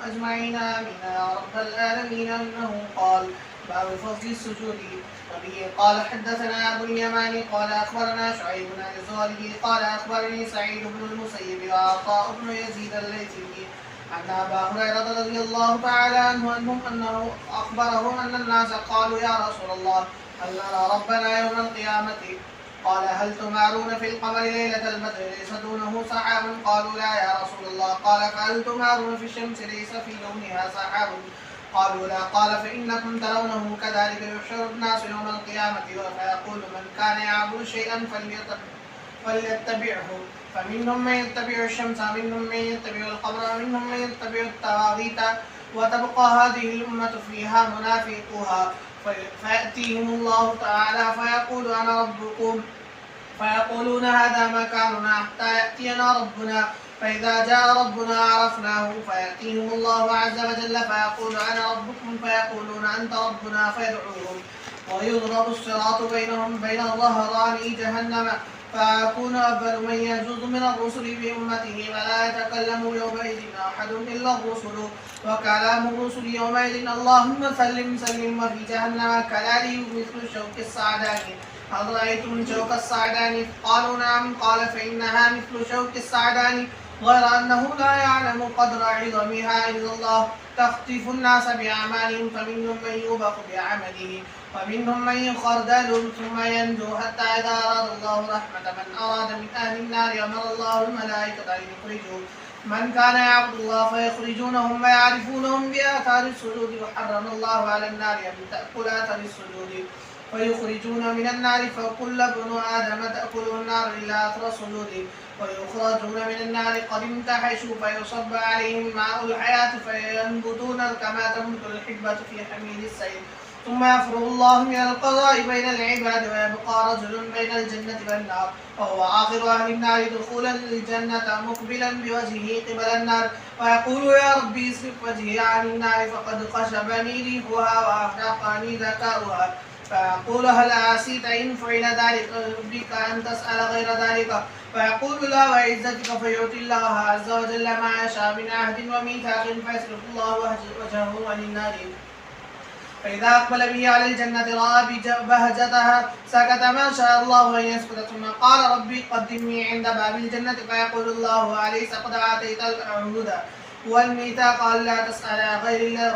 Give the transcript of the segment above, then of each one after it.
أجمعين آمين يا رب العالمين. أنه قال: باب فضل السجود. وبه قال حدثنا أبو اليماني قال أخبرنا شعيب عن الزهري قال أخبرني سعيد بن المسيب وعطاء بن يزيد الليثي أن أبا هريرة رضي الله تعالى عنه أنه أخبرهم أن الناس قالوا: يا رسول الله، هل نرى ربنا يوم القيامة؟ قال: هل تمارون في القمر ليلة البدر ليس دونه سحاب؟ قالوا: لا يا رسول الله. قال: فهل تمارون في الشمس ليس في لونها سحاب؟ قالوا: لا. قال: فإنكم ترونه كذلك يحشر الناس يوم القيامة فيقول: من كان يعبد شيئا فليتبعه، فمنهم من يتبع الشمس ومنهم من يتبع القمر ومنهم من يتبع الطواغيت، وتبقى هذه الأمة فيها منافقوها، فيأتيهم الله تعالى فيقول: أنا ربكم، فيقولون: هذا مكاننا حتى يأتينا ربنا، فإذا جاء ربنا عرفناه، فيأتيهم الله عز وجل فيقول: أنا ربكم، فيقولون: أنت ربنا، فيدعوهم، ويضرب الصراط بينهم بين ظهراني جهنم، فيكون أول من يجوز من الرسل بأمته، ولا يتكلم يومئذ أحد إلا الرسل، وكلام الرسل يومئذ: اللهم سلم سلم. وفي جهنم كلاليب مثل الشوك الصعداني. هل رأيتم شوك الصعداني؟ قالوا: نعم. قال: فإنها مثل شوك الصعداني، غير أنه لا يعلم قدر عظمها إلا الله. تخطف الناس بأعمالهم، فمنهم من يوبق بعمله، ومنهم من يخردل ثم ينجو، حتى إذا أراد الله رحمة من أراد من أهل النار أمر الله الملائكة أن يخرجوا من كان يعبد الله، فيخرجونهم ويعرفونهم بآثار السجود، وحرم الله على النار أن تأكل آثار السجود، ويخرجون من النار فكل ابن آدم تأكله النار إلا أثر السجود، ويخرجون من النار قد امتحشوا، فيصب عليهم ماء الحياة فينبتون كما تنبت الحبة في حميل السيل، ثم يفرغ الله من القضاء بين العباد، ويبقى رجل بين الجنة والنار، وهو آخر أهل النار دخولا للجنة مقبلا بوجهه قبل النار، ويقول: يا ربي اصرف وجهي عن النار فقد خشبني ريحها وأحرقني ذكاؤها، فيقول: هل عسيت إن فعل ذلك بك أن تسأل غير ذلك؟ فيقول: لا وعزتك، فيعطي الله عز وجل ما يشاء من عهد وميثاق، فيصرف الله وجهه عن النار، فإذا أقبل به على الجنة رأى بهجتها سكت ما شاء الله أن يسكت، ثم قال: ربي قدمني عند باب الجنة، فيقول الله: أليس قد آتيت العهود والميثاق ألا تسأل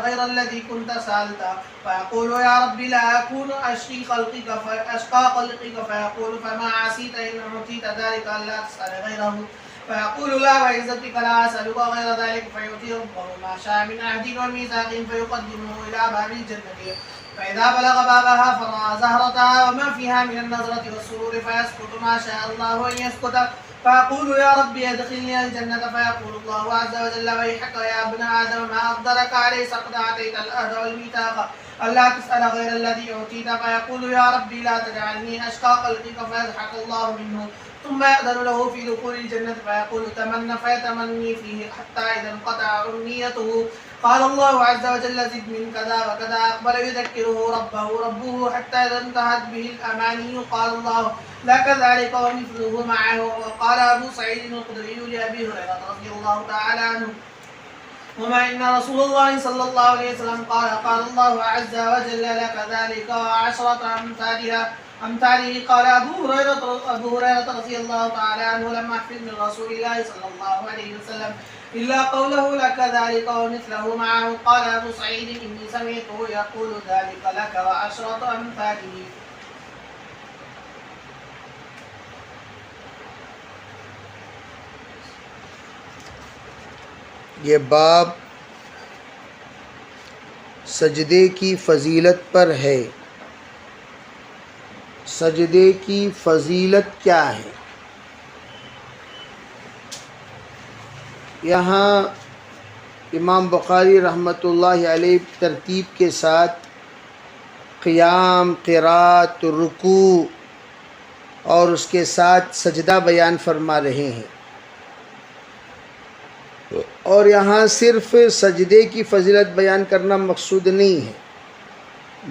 غير الذي كنت سألته؟ فيقول: يا رب لا أكون أشقى خلقك، فيقول: فما عسيت إن أعطيت ذلك ألا تسأل غيره؟ فيقول: لا وعزتك لا أسألك غير ذلك، فيؤتي ربه ما شاء من عهد وميثاق، فيقدمه إلى باب الجنة، فإذا بلغ بابها فرأى زهرتها وما فيها من النظرة والسرور، فيسكت ما شاء الله أن يسكت، فيقول: يا ربي أدخلني الجنة، فيقول الله عز وجل: ويحك يا ابن آدم ما أقدرك أليس قد أعطيت العهد والميثاق ألا تسأل غير الذي أوتيت؟ فيقول: يا ربي لا تجعلني أشقى خلقك، فيضحك الله منه، ثم يأذن له في دخول الجنة، فيقول: تمنى، فيتمني فيه حتى إذا انقطع أمنيته قال الله عز وجل: زد من كذا وكذا. أقبل يذكره ربه حتى إذا انتهت به الأماني قال الله: لك ذلك ومثله معه. وقال أبو سعيد الخدري لأبي هريرة رضي الله تعالى عنه: وما إن رسول الله صلى الله عليه وسلم قال الله عز وجل: لك ذلك وعشرة أمثاله. قال أبو هريرة رضي الله تعالى عنه: لم أحفظ من رسول الله صلى الله عليه وسلم إلا قوله: لك ذلك ومثله معه. قال أبو سعيد: إني سمعته يقول: ذلك لك وعشرة أمثاله. یہ باب سجدے کی فضیلت پر ہے۔ سجدے کی فضیلت کیا ہے؟ یہاں امام بخاری رحمۃ اللہ علیہ ترتیب کے ساتھ قیام، قرات، رکوع اور اس کے ساتھ سجدہ بیان فرما رہے ہیں، اور یہاں صرف سجدے کی فضیلت بیان کرنا مقصود نہیں ہے،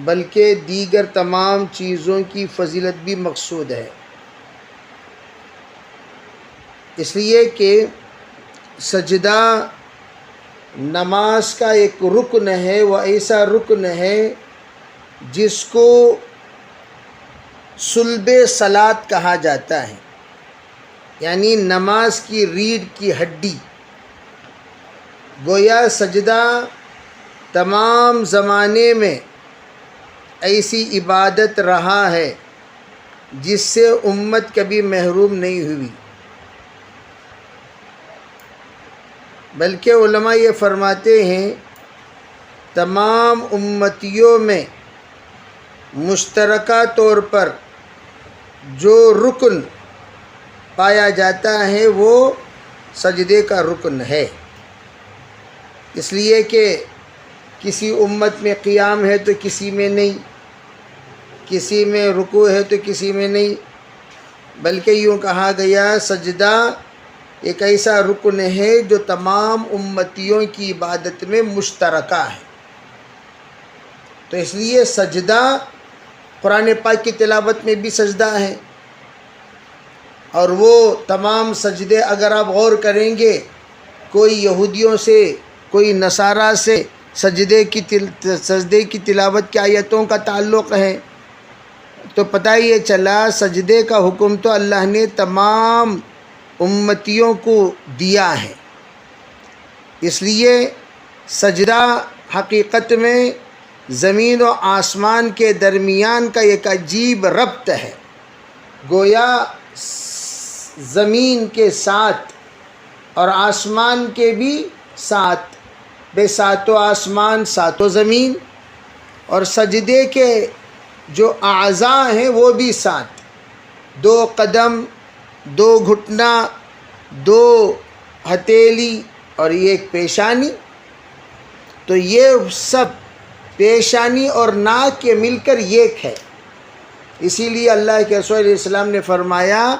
بلکہ دیگر تمام چیزوں کی فضیلت بھی مقصود ہے، اس لیے کہ سجدہ نماز کا ایک رکن ہے، وہ ایسا رکن ہے جس کو صلب صلاۃ کہا جاتا ہے، یعنی نماز کی ریڑھ کی ہڈی۔ گویا سجدہ تمام زمانے میں ایسی عبادت رہا ہے جس سے امت کبھی محروم نہیں ہوئی، بلکہ علماء یہ فرماتے ہیں تمام امتیوں میں مشترکہ طور پر جو رکن پایا جاتا ہے وہ سجدے کا رکن ہے، اس لیے کہ کسی امت میں قیام ہے تو کسی میں نہیں، کسی میں رکوع ہے تو کسی میں نہیں، بلکہ یوں کہا گیا سجدہ ایک ایسا رکن ہے جو تمام امتیوں کی عبادت میں مشترکہ ہے۔ تو اس لیے سجدہ قرآن پاک کی تلاوت میں بھی سجدہ ہے، اور وہ تمام سجدے اگر آپ غور کریں گے، کوئی یہودیوں سے کوئی نصارہ سے سجدے کی تلاوت کی آیتوں کا تعلق ہے، تو پتہ یہ چلا سجدے کا حکم تو اللہ نے تمام امتیوں کو دیا ہے۔ اس لیے سجدہ حقیقت میں زمین و آسمان کے درمیان کا ایک عجیب ربط ہے۔ گویا زمین کے ساتھ اور آسمان کے بھی ساتھ، بے ساتوں آسمان ساتوں زمین، اور سجدے کے جو اعضاء ہیں وہ بھی ساتھ، 2 قدم، 2 گھٹنا، 2 ہتھیلی اور ایک پیشانی، تو یہ سب پیشانی اور ناک کے مل کر ایک ہے۔ اسی لیے اللہ کے رسول علیہ السلام نے فرمایا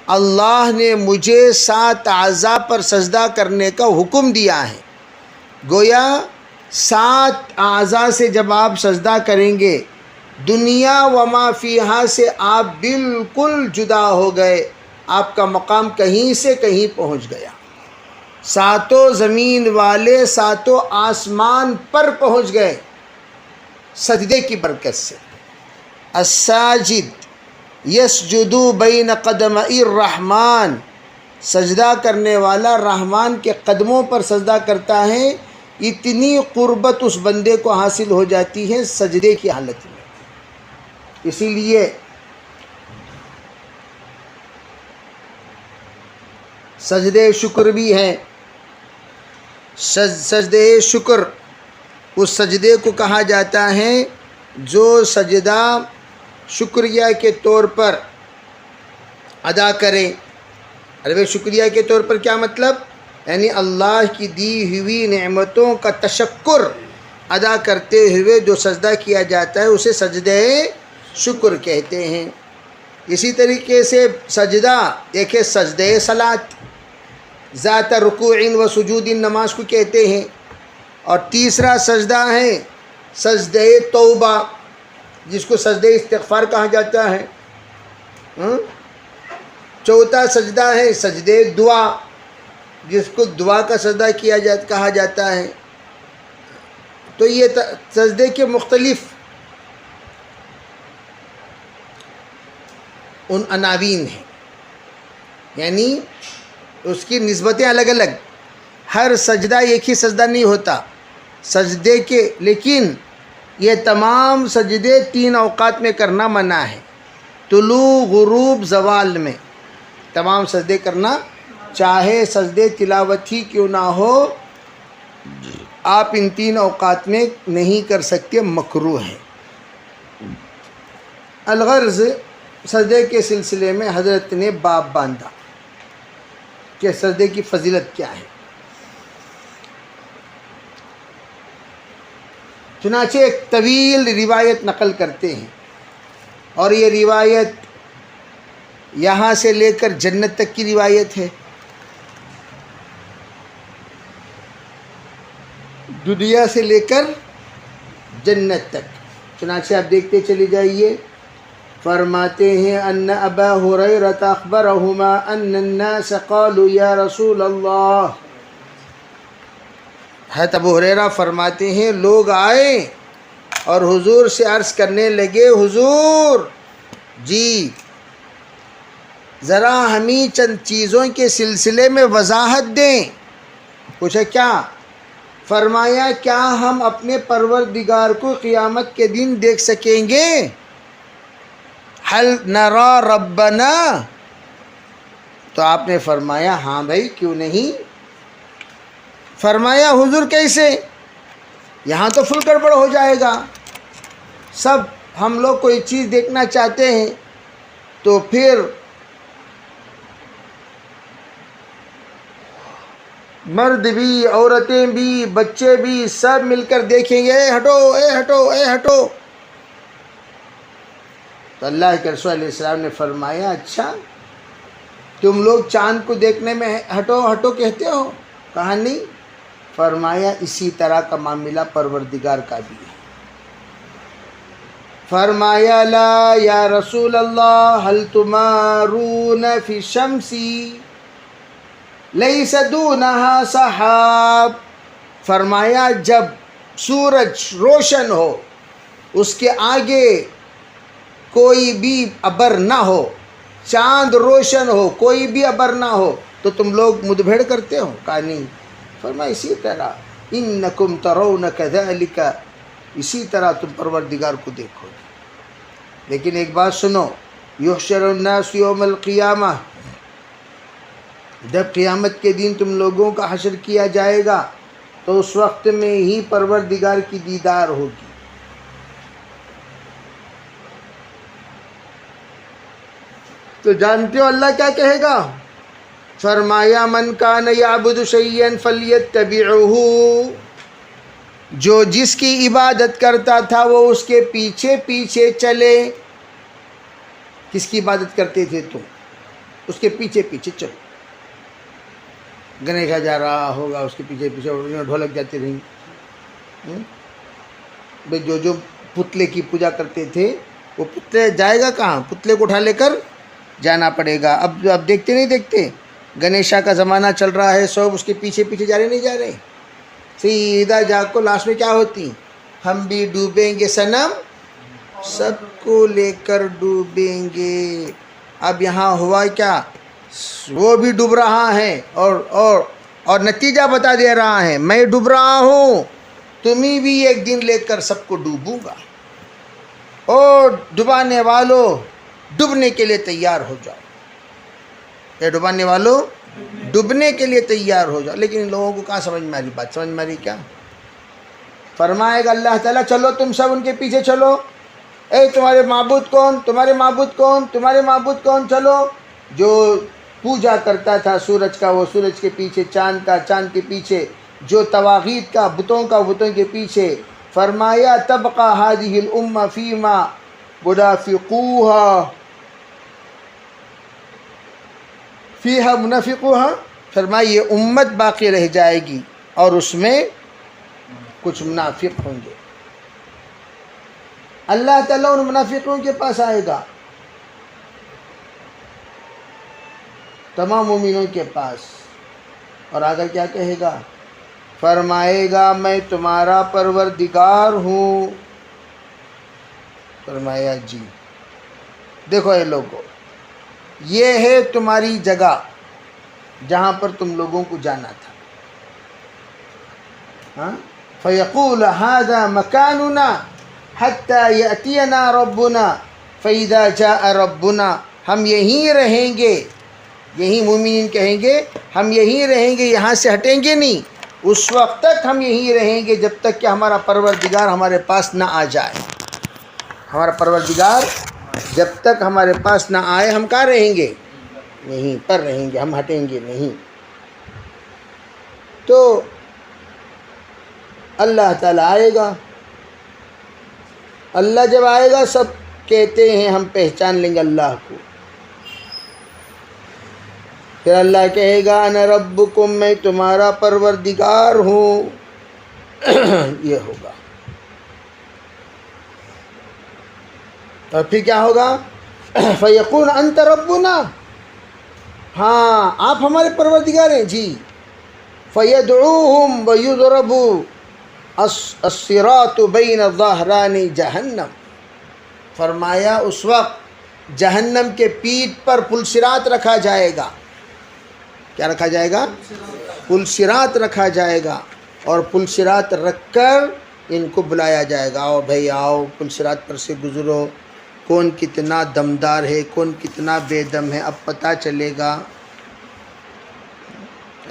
اللہ نے مجھے 7 اعضاء پر سجدہ کرنے کا حکم دیا ہے۔ گویا 7 اعضاء سے جب آپ سجدہ کریں گے، دنیا و ما فیہا سے آپ بالکل جدا ہو گئے، آپ کا مقام کہیں سے کہیں پہنچ گیا، 7 زمین والے 7 آسمان پر پہنچ گئے سجدے کی برکت سے۔ الساجد یسجد بین قدمئی الرحمن، سجدہ کرنے والا رحمان کے قدموں پر سجدہ کرتا ہے، اتنی قربت اس بندے کو حاصل ہو جاتی ہے سجدے کی حالت میں۔ اسی لیے سجدے شکر بھی ہیں، سجدے شکر اس سجدے کو کہا جاتا ہے جو سجدہ شکریہ کے طور پر ادا کریں۔ عربی شکریہ کے طور پر کیا مطلب؟ یعنی اللہ کی دی ہوئی نعمتوں کا تشکر ادا کرتے ہوئے جو سجدہ کیا جاتا ہے اسے سجدے شکر کہتے ہیں۔ اسی طریقے سے سجدہ ایک ہے سجدے صلاۃ، ذات رکوع و سجود نماز کو کہتے ہیں، اور تیسرا سجدہ ہے سجدے توبہ جس کو سجدے استغفار کہا جاتا ہے۔ چوتھا سجدہ ہے سجدے دعا جس کو دعا کا سجدہ کہا جاتا ہے۔ تو یہ سجدے کے مختلف عناوین ہیں، یعنی اس کی نسبتیں الگ الگ، ہر سجدہ ایک ہی سجدہ نہیں ہوتا سجدے کے، لیکن یہ تمام سجدے 3 اوقات میں کرنا منع ہے، طلوع، غروب، زوال میں تمام سجدے کرنا، چاہے سجدے تلاوت ہی کیوں نہ ہو، آپ ان 3 اوقات میں نہیں کر سکتے، مکروہ ہے۔ الغرض سجدے کے سلسلے میں حضرت نے باب باندھا کہ سجدے کی فضیلت کیا ہے۔ چنانچہ ایک طویل روایت نقل کرتے ہیں، اور یہ روایت یہاں سے لے کر جنت تک کی روایت ہے، دنیا سے لے کر جنت تک۔ چنانچہ آپ دیکھتے چلے جائیے، فرماتے ہیں ان ابا ہریرہ اخبرہما ان الناس قالوا یا رسول اللہ، حضرت ابو ہریرہ فرماتے ہیں لوگ آئے اور حضور سے عرض کرنے لگے حضور جی ذرا ہمیں چند چیزوں کے سلسلے میں وضاحت دیں. پوچھا کیا؟ فرمایا کیا ہم اپنے پروردگار کو قیامت کے دن دیکھ سکیں گے؟ حل نرا ربنا. تو آپ نے فرمایا ہاں بھائی کیوں نہیں. فرمایا حضور کیسے؟ یہاں تو فل گڑبڑ ہو جائے گا. سب ہم لوگ کوئی چیز دیکھنا چاہتے ہیں تو پھر مرد بھی عورتیں بھی بچے بھی سب مل کر دیکھیں گے اے ہٹو اے ہٹو اے ہٹو. تو اللہ کے رسول علیہ السلام نے فرمایا اچھا تم لوگ چاند کو دیکھنے میں ہٹو ہٹو کہتے ہو؟ کہا نہیں. فرمایا اسی طرح کا معاملہ پروردگار کا بھی ہے. فرمایا لا یا رسول اللہ هل تمارون فی الشمس لیس دونہا سحاب. فرمایا جب سورج روشن ہو اس کے آگے کوئی بھی ابر نہ ہو، چاند روشن ہو کوئی بھی ابر نہ ہو تو تم لوگ مدبھیڑ کرتے ہو؟ کہا نہیں. فرمایا اسی طرح انکم ترون کذالک، اسی طرح تم پروردگار کو دیکھو گے. لیکن ایک بات سنو، یحشر الناس یوم القیامہ، جب قیامت کے دن تم لوگوں کا حشر کیا جائے گا تو اس وقت میں ہی پروردگار کی دیدار ہوگی. تو جانتے ہو اللہ کیا کہے گا؟ فرمایا من کان یعبد شیئا فلیتبعہ، جو جس کی عبادت کرتا تھا وہ اس کے پیچھے پیچھے چلے. کس کی عبادت کرتے تھے تم؟ اس کے پیچھے پیچھے چلو. گنیشا جا رہا ہوگا اس کے پیچھے پیچھے ڈھولک جاتی رہی. بھئی جو پتلے کی پوجا کرتے تھے وہ پتلے جائے گا کہاں؟ پتلے کو اٹھا لے کر جانا پڑے گا. اب دیکھتے نہیں دیکھتے گنیشا کا زمانہ چل رہا ہے، سب اس کے پیچھے پیچھے جا رہے نہیں جا رہے. سیدھا جا کو لاسٹ میں کیا ہوتی؟ ہم بھی ڈوبیں گے صنم سب کو لے کر ڈوبیں گے. اب یہاں ہوا کیا؟ وہ بھی ڈوب رہا ہے اور نتیجہ بتا دے رہا ہے میں ڈوب رہا ہوں، تمہیں بھی ایک دن لے کر سب کو ڈوبوں گا. اور ڈبانے والوں ڈوبنے کے لیے تیار ہو جاؤ. اے ڈبانے والوں ڈوبنے کے لیے تیار ہو جاؤ. لیکن ان لوگوں کو کہاں سمجھ میں آ رہی بات؟ سمجھ میں آ رہی کیا؟ فرمائے گا اللہ تعالیٰ چلو تم سب ان کے پیچھے چلو. اے تمہارے معبود کون؟ تمہارے معبود کون؟ تمہارے معبود کون؟ چلو. جو پوجا کرتا تھا سورج کا وہ سورج کے پیچھے، چاند کا چاند کے پیچھے، جو تواغیت کا بتوں کا بتوں کے پیچھے. فرمایا تبقى هذه الامه فيما منافقوها فيها منافقوها. فرمایا یہ امت باقی رہ جائے گی اور اس میں کچھ منافق ہوں گے. اللہ تعالیٰ ان منافقوں کے پاس آئے گا، تمام مومنوں کے پاس، اور آگر کیا کہے گا؟ فرمائے گا میں تمہارا پروردگار ہوں. فرمایا جی دیکھو اے لوگو یہ ہے تمہاری جگہ جہاں پر تم لوگوں کو جانا تھا. فیقول هذا مکاننا حتی یأتینا ربنا فإذا جاء ربنا. ہم یہیں رہیں گے، یہی مومنین کہیں گے ہم یہیں رہیں گے، یہاں سے ہٹیں گے نہیں. اس وقت تک ہم یہیں رہیں گے جب تک کہ ہمارا پروردگار ہمارے پاس نہ آ جائے. ہمارا پروردگار جب تک ہمارے پاس نہ آئے ہم کہاں رہیں گے؟ یہیں پر رہیں گے، ہم ہٹیں گے نہیں. تو اللہ تعالیٰ آئے گا. اللہ جب آئے گا سب کہتے ہیں ہم پہچان لیں گے اللہ کو. پھر اللہ کہے گا انا ربکم، میں تمہارا پروردگار ہوں. یہ ہوگا. اور پھر کیا ہوگا؟ فیقول انت ربنا، ہاں آپ ہمارے پروردگار ہیں جی. فَيَدْعُوهُمْ وَيُضْرَبُ الصِّرَاطُ بَيْنَ ظَهْرَانِ جَهَنَّمَ، فرمایا اس وقت جہنم کے پیٹھ پر پل صراط رکھا جائے گا. کیا رکھا جائے گا؟ پل صراط رکھا جائے گا، اور پل صراط رکھ کر ان کو بلایا جائے گا، آؤ بھائی آؤ پل صراط پر سے گزرو، کون کتنا دمدار ہے کون کتنا بے دم ہے اب پتہ چلے گا.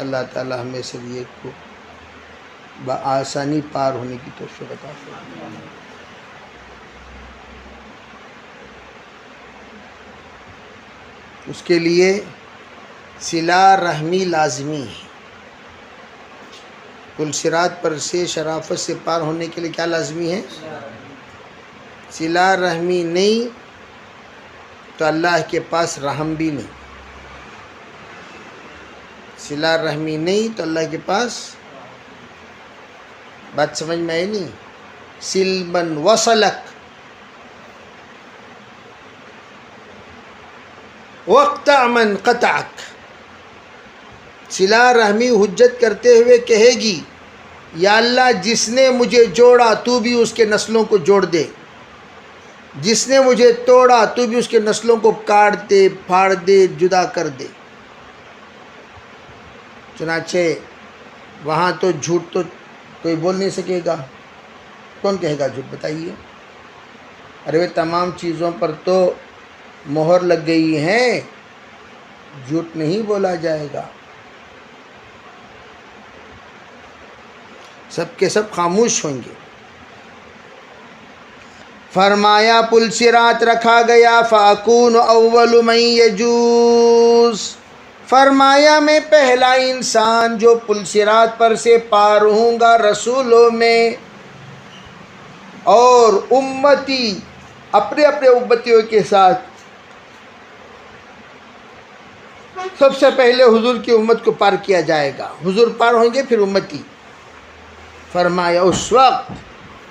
اللہ تعالی ہمیں سب یہ کو بآسانی پار ہونے کی توفیق عطا فرمائے. اس کے لیے صلہ رحمی لازمی ہے. پل صراط پر سے شرافت سے پار ہونے کے لیے کیا لازمی ہے؟ صلہ رحمی نہیں تو اللہ کے پاس رحم بھی نہیں. صلہ رحمی نہیں تو اللہ کے پاس، بات سمجھ میں آئی نہیں؟ سل من وصلک واقطع من قطعک. صلہ رحمی حجت کرتے ہوئے کہے گی یا اللہ جس نے مجھے جوڑا تو بھی اس کے نسلوں کو جوڑ دے، جس نے مجھے توڑا تو بھی اس کے نسلوں کو کاٹ دے پھاڑ دے جدا کر دے. چنانچہ وہاں تو جھوٹ تو کوئی بول نہیں سکے گا. کون کہے گا جھوٹ بتائیے؟ ارے وہ تمام چیزوں پر تو مہر لگ گئی ہے، جھوٹ نہیں بولا جائے گا. سب کے سب خاموش ہوں گے. فرمایا پل صراط رکھا گیا، فَأَكُونُ أَوَّلُ مَن يَجُوزُ، فرمایا میں پہلا انسان جو پل صراط پر سے پار ہوں گا رسولوں میں، اور امتی اپنے اپنے امتیوں کے ساتھ سب سے پہلے حضور کی امت کو پار کیا جائے گا. حضور پار ہوں گے پھر امتی. فرمایا اس وقت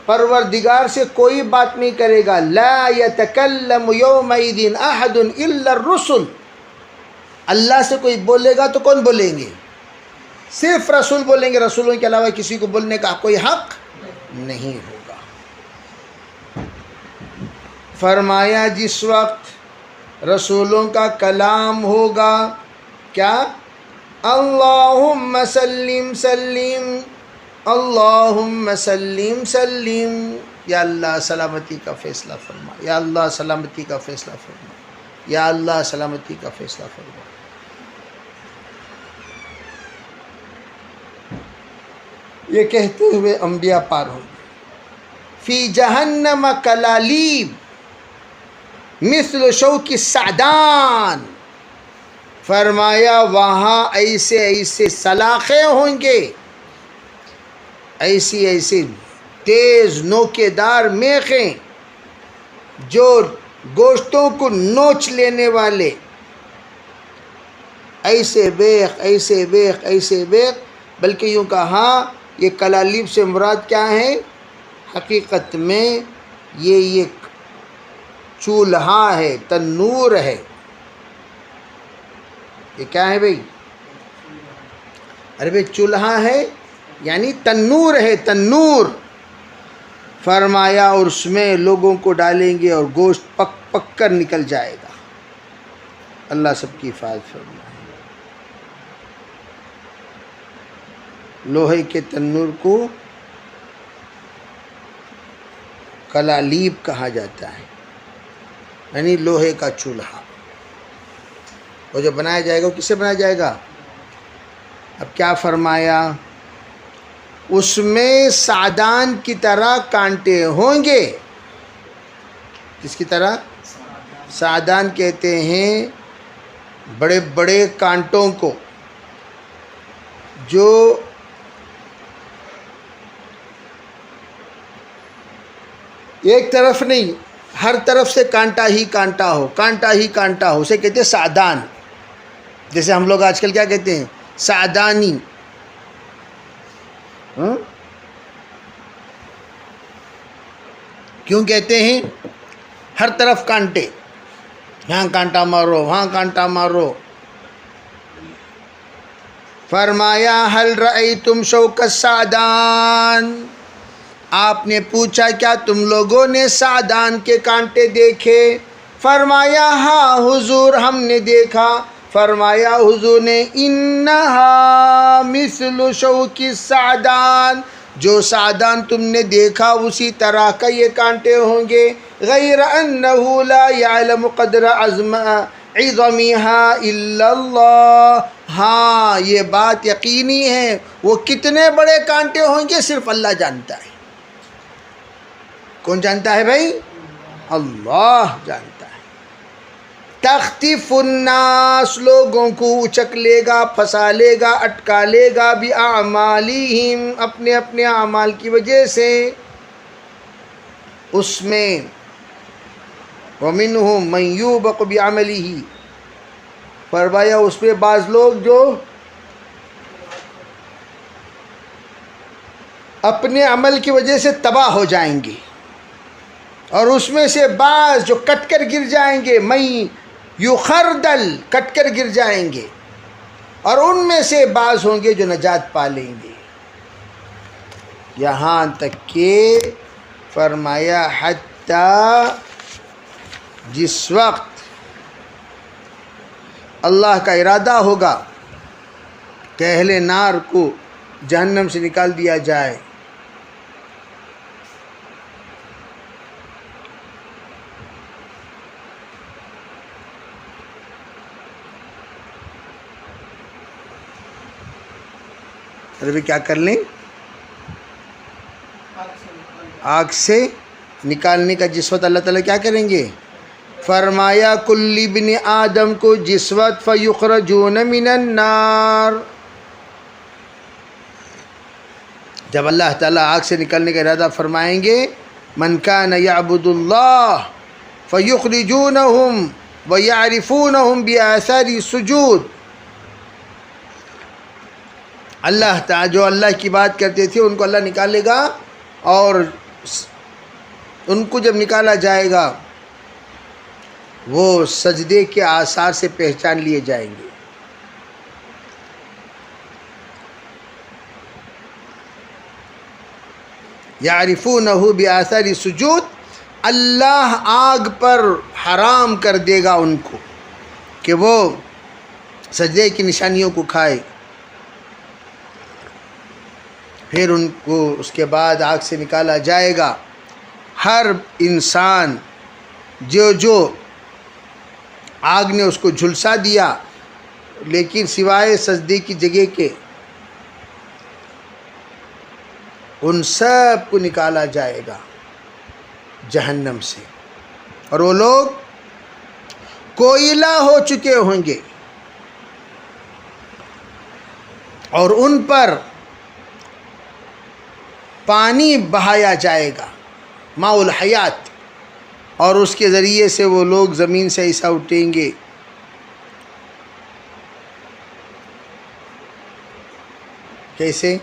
پروردگار سے کوئی بات نہیں کرے گا. لا يتکلم یومئذ احد الا الرسل، اللہ سے کوئی بولے گا تو کون بولیں گے؟ صرف رسول بولیں گے، رسولوں کے علاوہ کسی کو بولنے کا کوئی حق نہیں ہوگا. فرمایا جس وقت رسولوں کا کلام ہوگا کیا؟ اللہم سلم سلم، اللہم سلم سلم، یا اللہ سلامتی کا فیصلہ فرما، یا اللہ سلامتی کا فیصلہ فرما، یا اللہ سلامتی کا فیصلہ فرما. یہ کہتے ہوئے انبیاء پار ہوں گے. فی جہنم کلالیب مثل شوک السعدان، فرمایا وہاں ایسے ایسے سلاخیں ہوں گے، ایسی ایسی تیز نوکے دار میخیں جو گوشتوں کو نوچ لینے والے، ایسے بیخ ایسے بیخ ایسے بیخ. بلکہ یوں کہا یہ کلالیب سے مراد کیا ہے؟ حقیقت میں یہ ایک چولہا ہے، تنور ہے. یہ کیا ہے بھئی؟ ارے بھئی چولہا ہے یعنی تنور ہے، تنور. فرمایا اور اس میں لوگوں کو ڈالیں گے اور گوشت پک پک کر نکل جائے گا. اللہ سب کی حفاظت فرمائے. لوہے کے تنور کو کلالیب کہا جاتا ہے، یعنی لوہے کا چولہا. وہ جو بنایا جائے گا وہ کس سے بنایا جائے گا؟ اب کیا فرمایا؟ اس میں سعدان کی طرح کانٹے ہوں گے. کس کی طرح؟ سعدان کہتے ہیں بڑے بڑے کانٹوں کو، جو ایک طرف نہیں ہر طرف سے کانٹا ہی کانٹا ہو، کانٹا ہی کانٹا ہو، اسے کہتے ہیں سعدان. جیسے ہم لوگ آج کل کیا کہتے ہیں؟ سعدانی. کیوں کہتے ہیں؟ ہر طرف کانٹے، یہاں کانٹا مارو وہاں کانٹا مارو. فرمایا حل رأیتم شوک السعدان، آپ نے پوچھا کیا تم لوگوں نے سعدان کے کانٹے دیکھے؟ فرمایا ہاں حضور ہم نے دیکھا۔ فرمایا حضور نے انہا مثل شوک السعدان، جو سعدان تم نے دیکھا اسی طرح کا یہ کانٹے ہوں گے، غیر انہ لا یعلم قدر عظمها الا اللہ، ہاں یہ بات یقینی ہے وہ کتنے بڑے کانٹے ہوں گے صرف اللہ جانتا ہے۔ کون جانتا ہے بھائی؟ اللہ جانتا ہے۔ تخطف الناس، لوگوں کو اچک لے گا، پھنسا لے گا، اٹکا لے گا، بِأَعْمَالِهِمْ، اپنے اپنے اعمال کی وجہ سے، اس میں وَمِنْهُمْ مَنْ يُوبَقُ بِعَمَلِهِ، فرمایا اس میں بعض لوگ جو اپنے عمل کی وجہ سے تباہ ہو جائیں گے، اور اس میں سے بعض جو کٹ کر گر جائیں گے، مَن یُخَرْدَل، کٹ کر گر جائیں گے، اور ان میں سے بعض ہوں گے جو نجات پا لیں گے، یہاں تک کہ فرمایا حتیٰ جس وقت اللہ کا ارادہ ہوگا کہ اہل نار کو جہنم سے نکال دیا جائے، ابھی کیا کر لیں؟ آگ سے نکالنے کا جس وقت اللہ تعالیٰ کیا کریں گے؟ فرمایا کل ابن آدم کو جس وقت فیخرجون من النار، جب اللہ تعالیٰ آگ سے نکالنے کا ارادہ فرمائیں گے، من کان یعبد اللہ فیخرجونہم ویعرفونہم بآثار السجود، اللہ تعالیٰ جو اللہ کی بات کرتے تھے ان کو اللہ نکالے گا، اور ان کو جب نکالا جائے گا وہ سجدے کے آثار سے پہچان لیے جائیں گے۔ یعرفونہ بآثار السجود، اللہ آگ پر حرام کر دے گا ان کو کہ وہ سجدے کی نشانیوں کو کھائے، پھر ان کو اس کے بعد آگ سے نکالا جائے گا۔ ہر انسان جو آگ نے اس کو جھلسا دیا، لیکن سوائے سجدے کی جگہ کے ان سب کو نکالا جائے گا جہنم سے، اور وہ لوگ کوئلہ ہو چکے ہوں گے، اور ان پر پانی بہایا جائے گا، ماء الحیات، اور اس کے ذریعے سے وہ لوگ زمین سے ایسا اٹھیں گے کیسے؟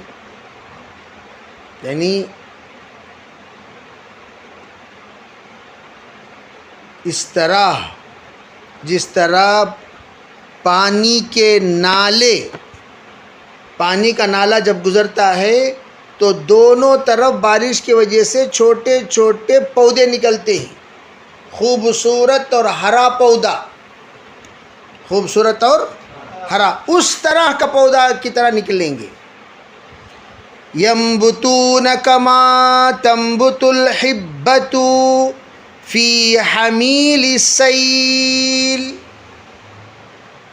یعنی اس طرح جس طرح پانی کے نالے، پانی کا نالا جب گزرتا ہے تو دونوں طرف بارش کی وجہ سے چھوٹے چھوٹے پودے نکلتے ہیں، خوبصورت اور ہرا پودا، خوبصورت اور ہرا، اس طرح کا پودا کی طرح نکلیں گے۔ ينبتون كما تنبت الحبة في حميل السيل،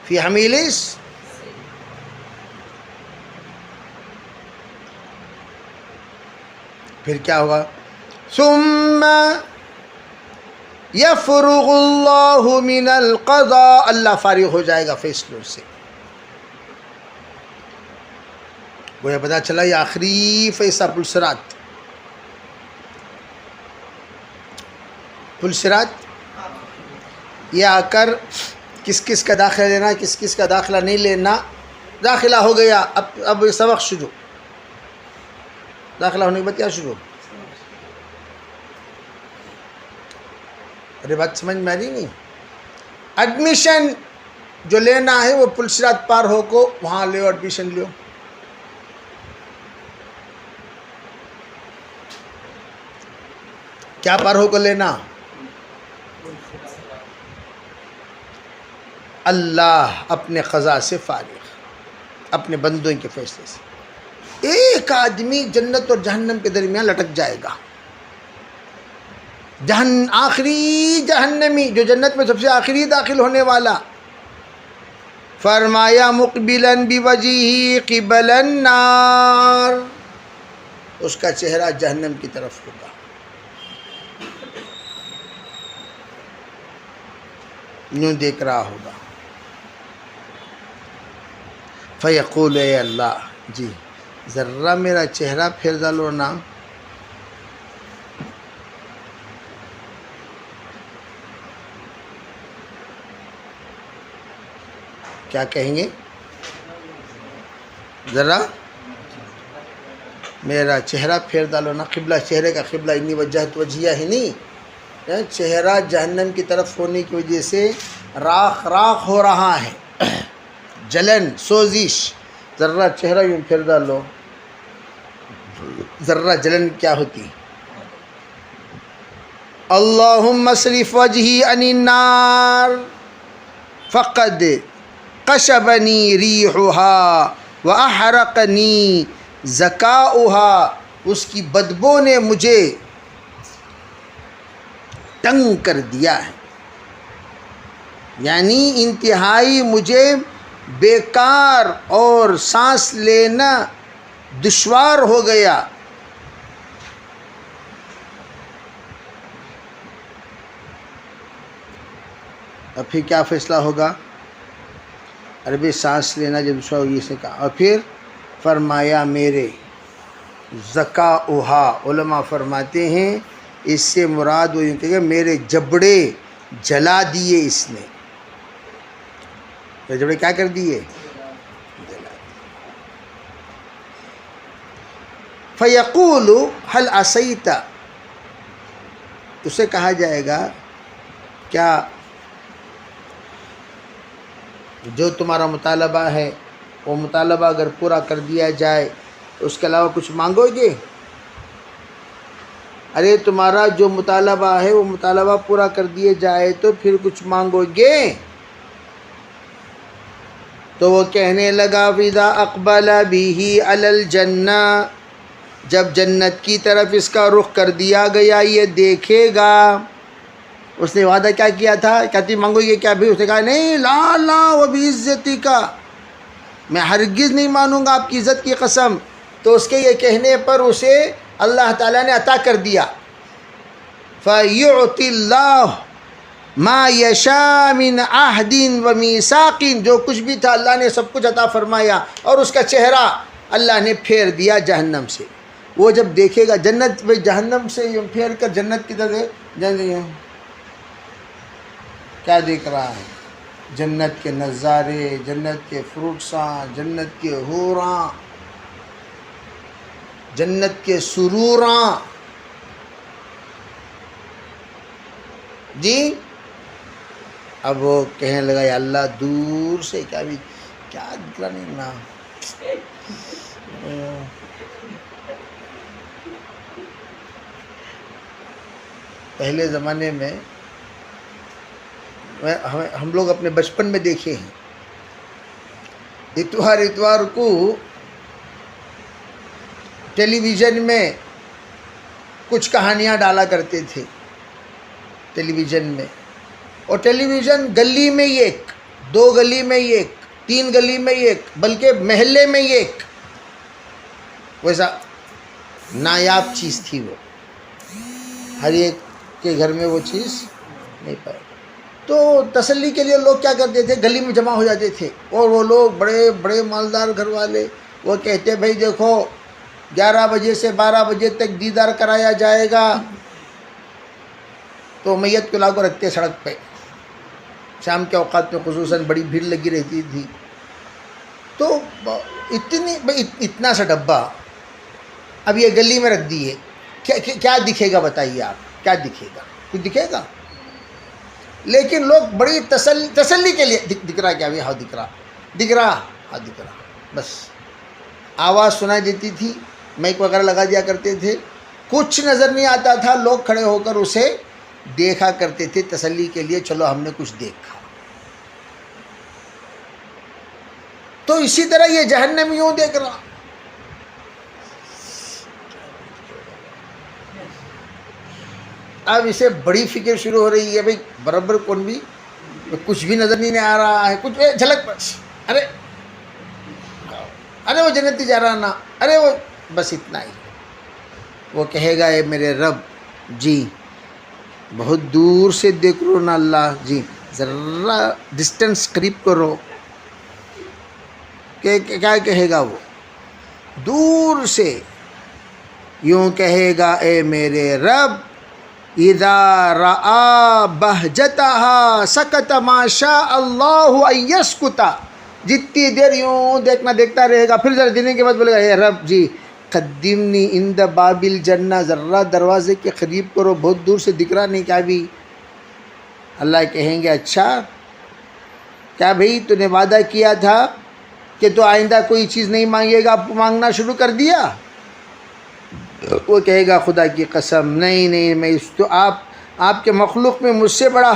في حميل پھر کیا ہوگا؟ ثم يفرغ الله من القضاء، اللہ فارغ ہو جائے گا فیصلوں سے۔ گویا پتہ چلا یہ آخری فیصلہ پلسرات، پلسرات یہ آ کر کس کس کا داخلہ لینا، کس کس کا داخلہ نہیں لینا، داخلہ ہو گیا، اب سبق شروع، داخلہ ہونے کے بعد کیا شروع؟ ارے بات سمجھ میں آ رہی نہیں؟ ایڈمیشن جو لینا ہے وہ پلسرات پار ہو کو وہاں لے ایڈمیشن لیو. کیا پار ہو کو لینا؟ اللہ اپنے قضاء سے فارغ، اپنے بندوں کے فیصلے سے. ایک آدمی جنت اور جہنم کے درمیان لٹک جائے گا. آخری جہنمی جو جنت میں سب سے آخری داخل ہونے والا، فرمایا مقبلا بوجہہ قبل النار، اس کا چہرہ جہنم کی طرف ہوگا. یوں دیکھ رہا ہوگا. فیقول اے اللہ، جی ذرا میرا چہرہ پھیر ڈالو نا. کیا کہیں گے؟ ذرا میرا چہرہ پھیر ڈالو نا. قبلہ، چہرے کا قبلہ انی وجہت وجہیہ ہی نہیں، چہرہ جہنم کی طرف ہونے کی وجہ سے راخ راخ ہو رہا ہے، جلن، سوزش. ذرا چہرہ یوں پھیر ڈالو، ذرا جلن کیا ہوتی. اللہم اصرف وجہی عن النار فقد قشبنی ریحها واحرقنی ذکاؤها، اس کی بدبو نے مجھے تنگ کر دیا ہے، یعنی انتہائی مجھے بیکار اور سانس لینا دشوار ہو گیا. اب پھر کیا فیصلہ ہوگا؟ عربی سانس لینا جب دشوار ہوگی اسے کہا. اور پھر فرمایا میرے ذکاؤہا، علماء فرماتے ہیں اس سے مراد وہ یوں کہ میرے جبڑے جلا دیے اس نے. میرے جبڑے کیا کر دیے؟ جلا دیے. فیقول هل عصیت، اسے کہا جائے گا کیا جو تمہارا مطالبہ ہے وہ مطالبہ اگر پورا کر دیا جائے اس کے علاوہ کچھ مانگو گے؟ ارے تمہارا جو مطالبہ ہے وہ مطالبہ پورا کر دیے جائے تو پھر کچھ مانگو گے؟ تو وہ کہنے لگا فَإِذَا أَقْبَلَ بِهِ عَلَى الْجَنَّةِ، جب جنت کی طرف اس کا رخ کر دیا گیا یہ دیکھے گا. اس نے وعدہ کیا کیا تھا؟ کہتی مانگو گے کیا؟ بھی اس نے کہا نہیں، لا لا وَبِعِزَّتِكَ، کا میں ہرگز نہیں مانوں گا آپ کی عزت کی قسم. تو اس کے یہ کہنے پر اسے اللہ تعالیٰ نے عطا کر دیا. فَيُعْطِ اللَّهُ مَا يَشَاءُ مِنْ عَهْدٍ وَمِيثَاقٍ، جو کچھ بھی تھا اللہ نے سب کچھ عطا فرمایا، اور اس کا چہرہ اللہ نے پھیر دیا جہنم سے. وہ جب دیکھے گا جنت میں، جہنم سے یہ پھیر کر جنت کی طرف کیا دیکھ رہا ہے؟ جنت کے نظارے، جنت کے فروٹساں، جنت کے حوراں، جنت کے سروراں. جی اب وہ کہنے لگا یا اللہ دور سے کیا بھی کیا دکھلا نہیں نا. پہلے زمانے میں ہم لوگ اپنے بچپن میں دیکھے ہیں، اتوار کو ٹیلی ویژن میں کچھ کہانیاں ڈالا کرتے تھے ٹیلی ویژن میں. اور ٹیلی ویژن گلی میں ہی ایک، 2 گلی میں ہی ایک، 3 گلی میں ہی ایک، بلکہ محلے میں ہی ایک، ویسا نایاب چیز تھی. وہ ہر ایک کے گھر میں وہ چیز نہیں پائے. تو تسلی کے لیے لوگ کیا کرتے تھے، گلی میں جمع ہو جاتے تھے، اور وہ لوگ بڑے بڑے مالدار گھر والے وہ کہتے بھائی دیکھو 11 بجے سے 12 بجے تک دیدار کرایا جائے گا. تو میت کو لا کو رکھتے سڑک پہ، شام کے اوقات میں خصوصاً بڑی بھیڑ لگی رہتی تھی. تو اتنا سا ڈبہ اب یہ گلی میں رکھ دیے، کیا دکھے گا بتائیے آپ؟ کیا دکھے گا؟ کچھ دکھے گا؟ لیکن لوگ بڑی تسلی کے لیے دکھ رہا کیا بھائی؟ ہاں دکھ رہا، دکھ رہا، ہاں دکھ رہا، بس آواز سنائی دیتی تھی، مائک وغیرہ لگا دیا کرتے تھے، کچھ نظر نہیں آتا تھا، لوگ کھڑے ہو کر اسے دیکھا کرتے تھے تسلی کے لیے، چلو ہم نے کچھ دیکھا۔ تو اسی طرح یہ جہنم یوں دیکھ رہا۔ اب اسے بڑی فکر شروع ہو رہی ہے، بھائی برابر کون بھی کچھ بھی نظر نہیں آ رہا ہے، کچھ جھلک بس، ارے وہ جنتی جا رہا نا، ارے وہ بس اتنا ہی۔ وہ کہے گا اے میرے رب جی بہت دور سے دیکھ رہو نا اللہ جی، ذرا ڈسٹنس قریب کرو۔ کیا کہے گا وہ؟ دور سے یوں کہے گا اے میرے رب اذا رآ بہجتہا سکت ما شاء اللہ ان یسکت، جتنی دیر یوں دیکھتا رہے گا، پھر ذرا دینے کے بعد بولے گا اے رب جی قدمنی عند باب الجنہ، ذرا دروازے کے قریب کرو، بہت دور سے دکھ رہا نہیں کیا بھی؟ اللہ کہیں گے اچھا کیا بھئی تو نے وعدہ کیا تھا کہ تو آئندہ کوئی چیز نہیں مانگے گا، مانگنا شروع کر دیا؟ وہ کہے گا خدا کی قسم نہیں، میں اس تو آپ کے مخلوق میں مجھ سے بڑا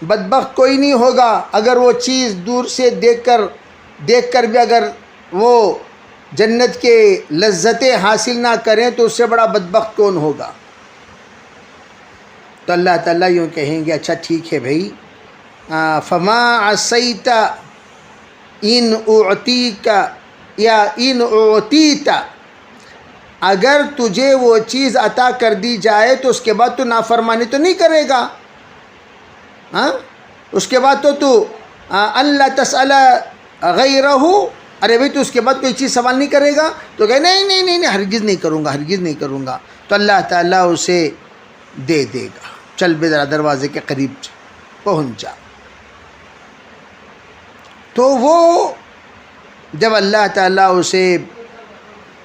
بدبخت کوئی نہیں ہوگا، اگر وہ چیز دور سے دیکھ کر بھی اگر وہ جنت کے لذتیں حاصل نہ کریں تو اس سے بڑا بدبخت کون ہوگا؟ تو اللہ تعالیٰ یوں کہیں گے اچھا ٹھیک ہے بھائی، فما عصیت ان اعطیک یا ان اعطیت، اگر تجھے وہ چیز عطا کر دی جائے تو اس کے بعد تو نافرمانی تو نہیں کرے گا، ہاں؟ اس کے بعد تو اللہ تسأل غیرہ، ارے بھائی تو اس کے بعد کوئی چیز سوال نہیں کرے گا؟ تو کہے نہیں ہرگز نہیں کروں گا، تو اللہ تعالیٰ اسے دے دے گا، چل بے ذرا دروازے کے قریب پہنچ جا۔ تو وہ جب اللہ تعالیٰ اسے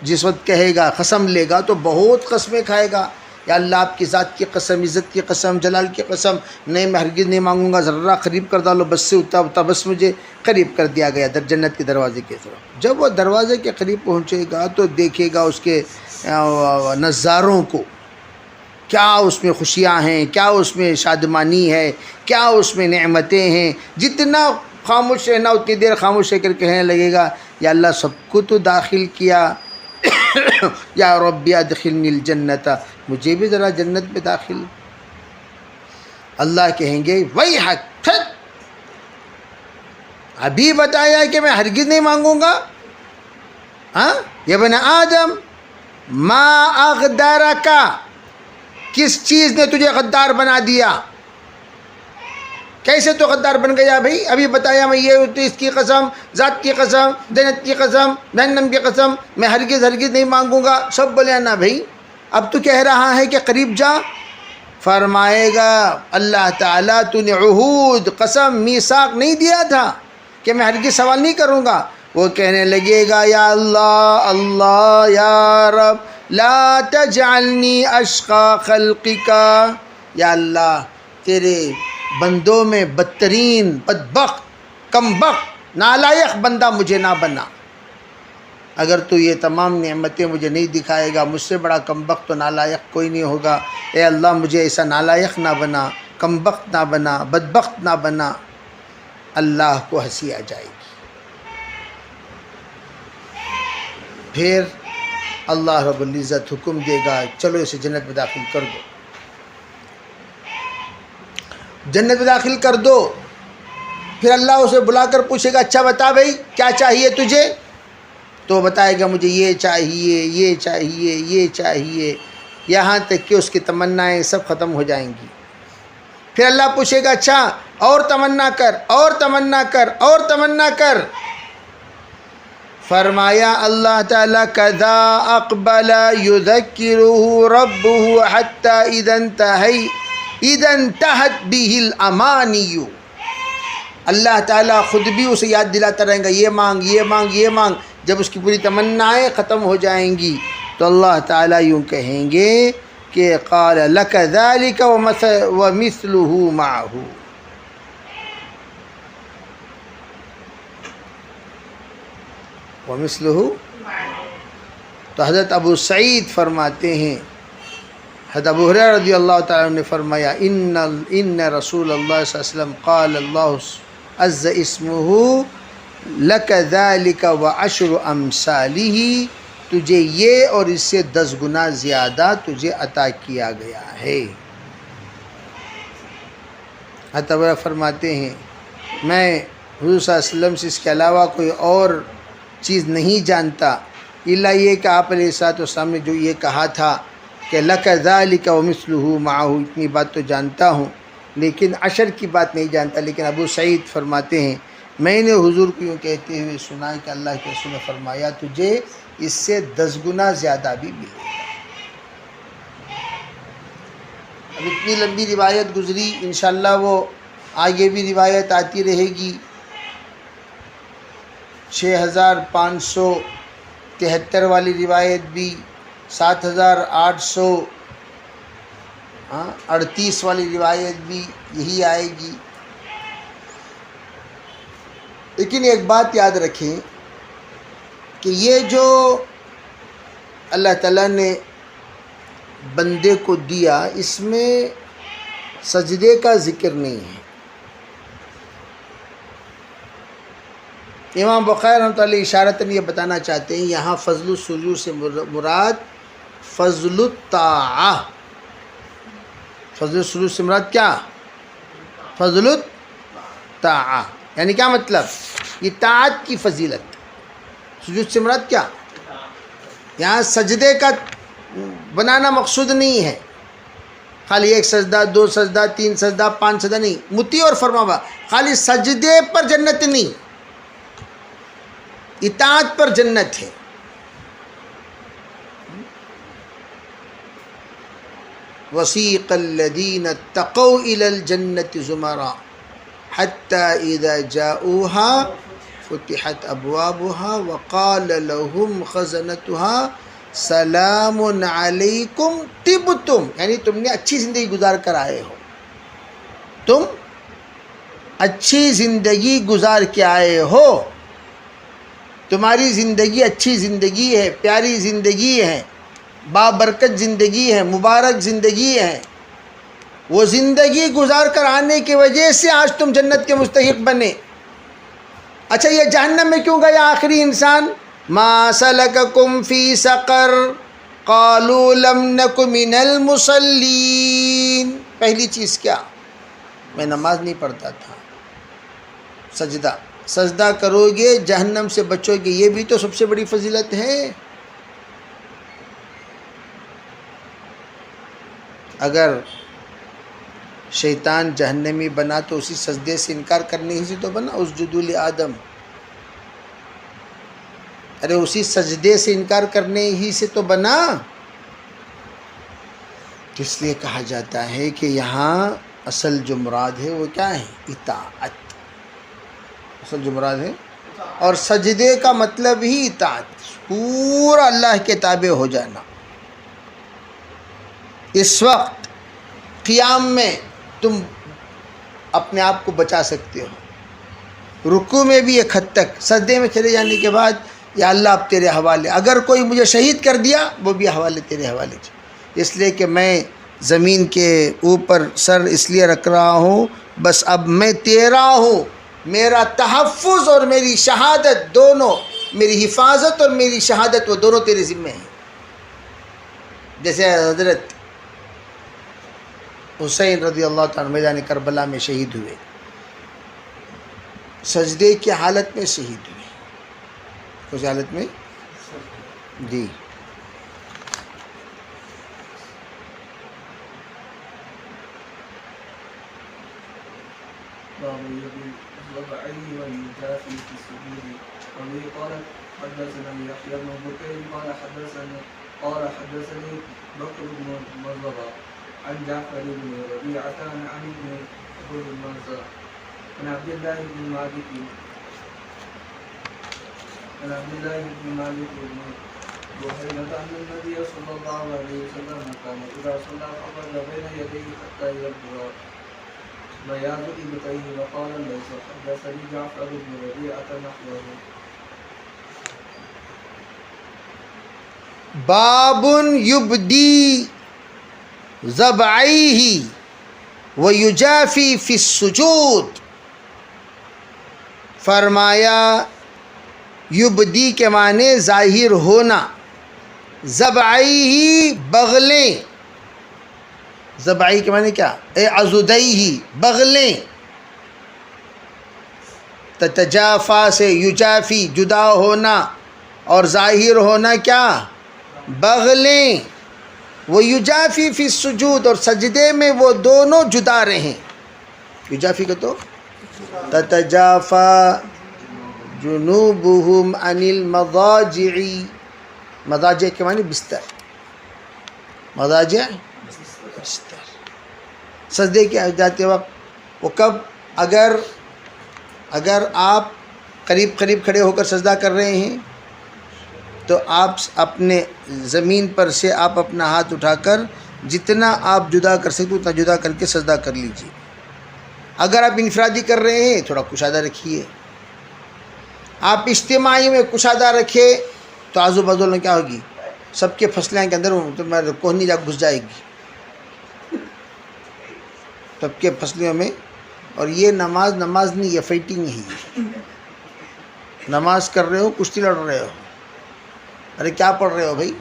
جس وقت کہے گا قسم لے گا تو بہت قسمیں کھائے گا، یا اللہ آپ کی ذات کی قسم، عزت کی قسم، جلال کی قسم، نہیں میں ہرگز نہیں مانگوں گا، ذرا قریب کر ڈالو، بس سے اتنا بس مجھے قریب کر دیا گیا جنت کے دروازے کی طرف۔ جب وہ دروازے کے قریب پہنچے گا تو دیکھے گا اس کے نظاروں کو، کیا اس میں خوشیاں ہیں، کیا اس میں شادمانی ہے، کیا اس میں نعمتیں ہیں، جتنا خاموش رہنا اتنی دیر خاموش رہ کر کہنے لگے گا یا اللہ سب کو تو داخل کیا، یا ربی ادخلنی الجنت، مجھے بھی ذرا جنت میں داخل۔ اللہ کہیں گے ویحک، ابھی بتایا کہ میں ہرگز نہیں مانگوں گا، ہاں یا بن آدم ما اغدرک، کس چیز نے تجھے غدار بنا دیا؟ کیسے تو غدار بن گیا بھائی؟ ابھی بتایا میں یہ اس کی قسم، ذات کی قسم، جنت کی قسم، جہنم کی قسم، میں ہرگز نہیں مانگوں گا، سب بولے نا بھائی، اب تو کہہ رہا ہے کہ قریب جا۔ فرمائے گا اللہ تعالیٰ تو نے عہود، قسم، میثاق نہیں دیا تھا کہ میں ہرگز سوال نہیں کروں گا؟ وہ کہنے لگے گا یا اللہ یا رب لا تجعلنی اشقا خلقک، یا اللہ تیرے بندوں میں بدترین، بدبخت، کمبخت، نالائق بندہ مجھے نہ بنا۔ اگر تو یہ تمام نعمتیں مجھے نہیں دکھائے گا، مجھ سے بڑا کمبخت و نالائق کوئی نہیں ہوگا۔ اے اللہ مجھے ایسا نالائق نہ بنا، کمبخت نہ بنا، بدبخت نہ بنا۔ اللہ کو ہنسی آ جائے گی۔ پھر اللہ رب العزت حکم دے گا چلو اسے جنت میں داخل کر دو، جنت میں داخل کر دو۔ پھر اللہ اسے بلا کر پوچھے گا اچھا بتا بھائی کیا چاہیے تجھے؟ تو بتائے گا مجھے یہ چاہیے، یہ چاہیے، یہ چاہیے، یہاں تک کہ اس کی تمنائیں سب ختم ہو جائیں گی۔ پھر اللہ پوچھے گا اچھا اور تمنا کر، اور تمنا کر، اور تمنا کر۔ فرمایا اللہ تعالیٰ کذا اقبل یذکرہ ربہ حتی اذا انتہت بہ الامانی، اللہ تعالیٰ خود بھی اسے یاد دلاتا رہے گا یہ مانگ، یہ مانگ، یہ مانگ۔ جب اس کی پوری تمنائیں ختم ہو جائیں گی تو اللہ تعالیٰ یوں کہیں گے کہ قال لک ذلک ومثلہ معہ، ومثلہ. تو حضرت ابو سعید فرماتے ہیں، حضرت ابو ہریرہ رضی اللہ تعالیٰ عنہ نے فرمایا ان رسول اللہ صلی اللہ علیہ وسلم قال اللہ عز اسمہ لک ذلک وعشر امثالہ، تجھے یہ اور اس سے 10 گنا زیادہ تجھے عطا کیا گیا ہے. حضرت ابو ہریرہ فرماتے ہیں میں حضور صلی اللہ علیہ وسلم سے اس کے علاوہ کوئی اور چیز نہیں جانتا الا یہ کہ آپ علیہ الصلوۃ والسلام نے جو یہ کہا تھا کہ لک ذالک ومثلہ معہ، اتنی بات تو جانتا ہوں لیکن عشر کی بات نہیں جانتا. لیکن ابو سعید فرماتے ہیں میں نے حضور کو یوں کہتے ہوئے سنا کہ اللہ کے رسول نے فرمایا تجھے اس سے 10 گنا زیادہ بھی ملے گا. اب اتنی لمبی روایت گزری، انشاءاللہ وہ آگے بھی روایت آتی رہے گی. 6573 والی روایت بھی، 7838 والی روایت بھی یہی آئے گی. لیکن ایک بات یاد رکھیں کہ یہ جو اللہ تعالیٰ نے بندے کو دیا اس میں سجدے کا ذکر نہیں ہے. امام بخاری رحمۃ اللہ اشارتاً یہ بتانا چاہتے ہیں یہاں فضل السجود سے مراد فضل الطاعہ. فضل السجود سے مراد کیا؟ فضل الطاعہ. یعنی کیا مطلب؟ یہ طاعت کی فضیلت. سجود سے مراد کیا؟ یہاں سجدے کا بنانا مقصود نہیں ہے، خالی 1 سجدہ 2 سجدہ 3 سجدہ 5 سجدہ نہیں، مطیع اور فرمانبردار. خالی سجدے پر جنت نہیں، اطاعت پر جنت ہے. وسیق الذین اتقوا الی الجنة زمرا حتی اذا جاؤوها فتحت ابوابها وقال لهم خزنتها سلام علیکم طبتم، یعنی تم نے اچھی زندگی گزار کر آئے ہو، تم اچھی زندگی گزار کے آئے ہو، تمہاری زندگی اچھی زندگی ہے، پیاری زندگی ہے، بابرکت زندگی ہے، مبارک زندگی ہے. وہ زندگی گزار کر آنے کی وجہ سے آج تم جنت کے مستحق بنے. اچھا یہ جہنم میں کیوں گیا آخری انسان؟ ما سلککم فی سقر قالوا لم نک من المصلین. پہلی چیز کیا؟ میں نماز نہیں پڑھتا تھا. سجدہ کرو گے جہنم سے بچو گے، یہ بھی تو سب سے بڑی فضیلت ہے. اگر شیطان جہنمی بنا تو اسی سجدے سے انکار کرنے ہی سے تو بنا. اسجدوا لآدم، ارے اسی سجدے سے انکار کرنے ہی سے تو بنا. اس لیے کہا جاتا ہے کہ یہاں اصل جو مراد ہے وہ کیا ہے؟ اطاعت. اصل جو مراد ہے، اور سجدے کا مطلب ہی اطاعت، پورا اللہ کے تابع ہو جانا. اس وقت قیام میں تم اپنے آپ کو بچا سکتے ہو، رکوع میں بھی ایک حد تک، سجدے میں چلے جانے کے بعد یا اللہ اب تیرے حوالے، اگر کوئی مجھے شہید کر دیا وہ بھی حوالے تیرے حوالے. اس لیے کہ میں زمین کے اوپر سر اس لیے رکھ رہا ہوں بس اب میں تیرا ہوں، میرا تحفظ اور میری شہادت دونوں، میری حفاظت اور میری شہادت وہ دونوں تیرے ذمہ ہیں. جیسے حضرت حسین رضی اللہ تعالیٰ میدان کربلا میں شہید ہوئے، سجدے کی حالت میں شہید ہوئے. کس حالت میں؟ جی. حدثنا يحيى بن بكير قال حدثني بكر بن مضرب عن جعفر بن ربيعة عن ابن أبي المنذر عن عبد الله بن مالك بن بحيرة أن النبي صلى الله عليه وسلم كان إذا صلى خرج بين يديه حتى يبدو بياض إبطيه وقال ليس حدثني جعفر بن ربيعة نحوه. باب یبدی ضبعیہ ویجافی فی السجود. فرمایا یبدی کے معنی ظاہر ہونا، ضبعیہ بغلیں، ضبعی کے معنی کیا؟ عضدیہ بغلیں، تتجافا سے یجافی جدا ہونا اور ظاہر ہونا کیا؟ بغلیں. وہ یجافی فی السجود اور سجدے میں وہ دونوں جدا رہیں. یجافی کا تو تتجافا جنوبہم عن المضاجع، مضاجع کے معنی بستر، مضاجع بستر. سجدے کے جاتے وقت وہ کب؟ اگر آپ قریب کھڑے ہو کر سجدہ کر رہے ہیں تو آپ اپنے زمین پر سے آپ اپنا ہاتھ اٹھا کر جتنا آپ جدا کر سکتے اتنا جدا کر کے سجدہ کر لیجیے. اگر آپ انفرادی کر رہے ہیں تھوڑا کشادہ رکھیے. آپ اجتماعی میں کشادہ رکھے تو آزو بازو میں کیا ہوگی؟ سب کے پھسلیاں کے اندر تو میں کوہنی جا گھس جائے گی سب کے پھسلیوں میں. اور یہ نماز نہیں، یہ فائٹنگ ہے. نماز کر رہے ہو، کشتی لڑ رہے ہو. ارے کیا پڑھ رہے ہو بھائی؟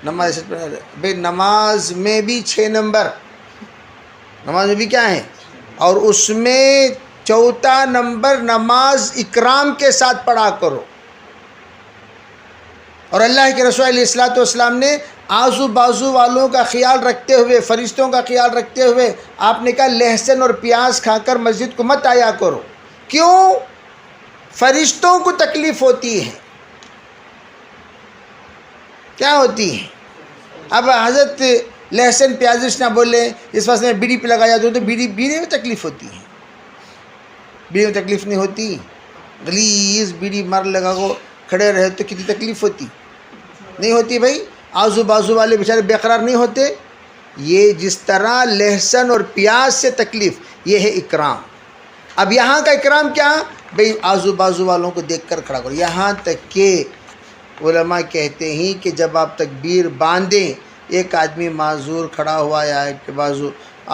نماز ایسے پڑھ رہے ہو بھائی. نماز میں بھی 6 نمبر، نماز میں بھی کیا ہیں؟ اور اس میں 4 نمبر نماز اکرام کے ساتھ پڑھا کرو. اور اللہ کے رسول علیہ الصلوۃ والسلام نے آزو بازو والوں کا خیال رکھتے ہوئے، فرشتوں کا خیال رکھتے ہوئے آپ نے کہا لہسن اور پیاز کھا کر مسجد کو مت آیا کرو. کیوں؟ فرشتوں کو تکلیف ہوتی ہے. کیا ہوتی ہے؟ اب حضرت لہسن پیاز نہ بولے، اس واسطے میں بیڑی پہ لگایا تو بیڑی میں تکلیف ہوتی ہے. بیڑی میں تکلیف نہیں ہوتی. غلیظ بیڑی مار لگا کو کھڑے رہے تو کتنی تکلیف ہوتی؟ نہیں ہوتی بھائی. آزو بازو والے بیچارے بے قرار نہیں ہوتے. یہ جس طرح لہسن اور پیاز سے تکلیف، یہ ہے اکرام. اب یہاں کا اکرام کیا؟ بھئی آزو بازو والوں کو دیکھ کر کھڑا کرو. یہاں تک کہ علماء کہتے ہیں کہ جب آپ تکبیر باندھیں، ایک آدمی معذور کھڑا ہوا یا ایک بازو